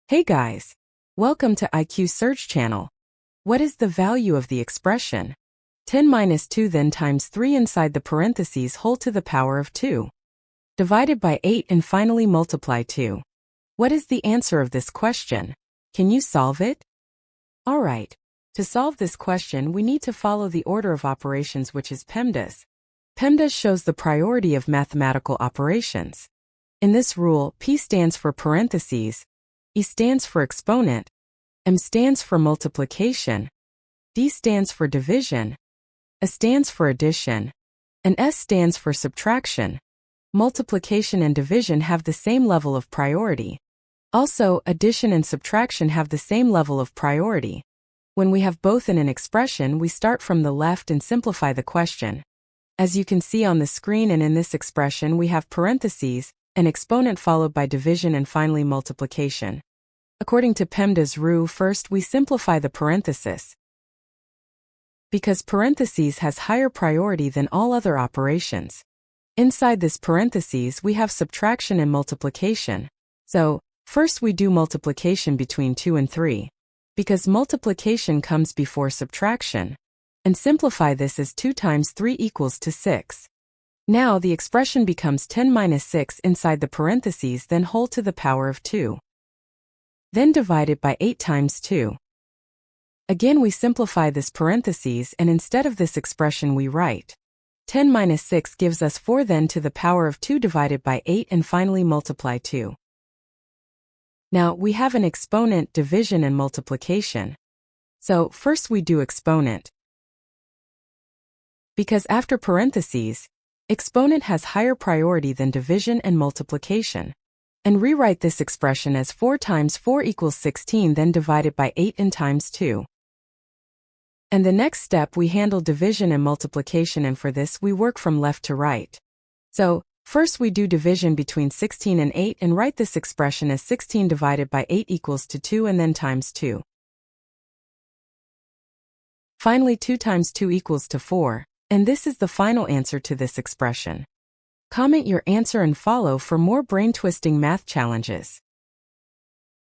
Hey guys! Welcome to IQ Search Channel. What is the value of the expression 10 minus 2 then times 3 inside the parentheses whole to the power of 2 divided by 8 and finally multiply 2? What is the answer of this question? Can you solve it? Alright, to solve this question we need to follow the order of operations, which is PEMDAS. PEMDAS shows the priority of mathematical operations. In this rule, P stands for parentheses, E stands for exponent, M stands for multiplication, D stands for division, A stands for addition, and S stands for subtraction. Multiplication and division have the same level of priority. Also, addition and subtraction have the same level of priority. When we have both in an expression, we start from the left and simplify the question. As you can see on the screen, and in this expression we have parentheses, an exponent followed by division and finally multiplication. According to PEMDAS rule, first we simplify the parenthesis, because parentheses has higher priority than all other operations. Inside this parentheses we have subtraction and multiplication. So, first we do multiplication between 2 and 3, because multiplication comes before subtraction, and simplify this as 2 times 3 equals to 6. Now the expression becomes 10 minus 6 inside the parentheses, then whole to the power of 2. Then divided by 8 times 2. Again we simplify this parentheses, and instead of this expression we write 10 minus 6 gives us 4 then to the power of 2 divided by 8 and finally multiply 2. Now we have an exponent, division and multiplication. So first we do exponent, because after parentheses, exponent has higher priority than division and multiplication. And rewrite this expression as 4 times 4 equals 16 then divided by 8 and times 2. And the next step we handle division and multiplication, and for this we work from left to right. So, first we do division between 16 and 8 and write this expression as 16 divided by 8 equals to 2 and then times 2. Finally 2 times 2 equals to 4. And this is the final answer to this expression. Comment your answer and follow for more brain-twisting math challenges.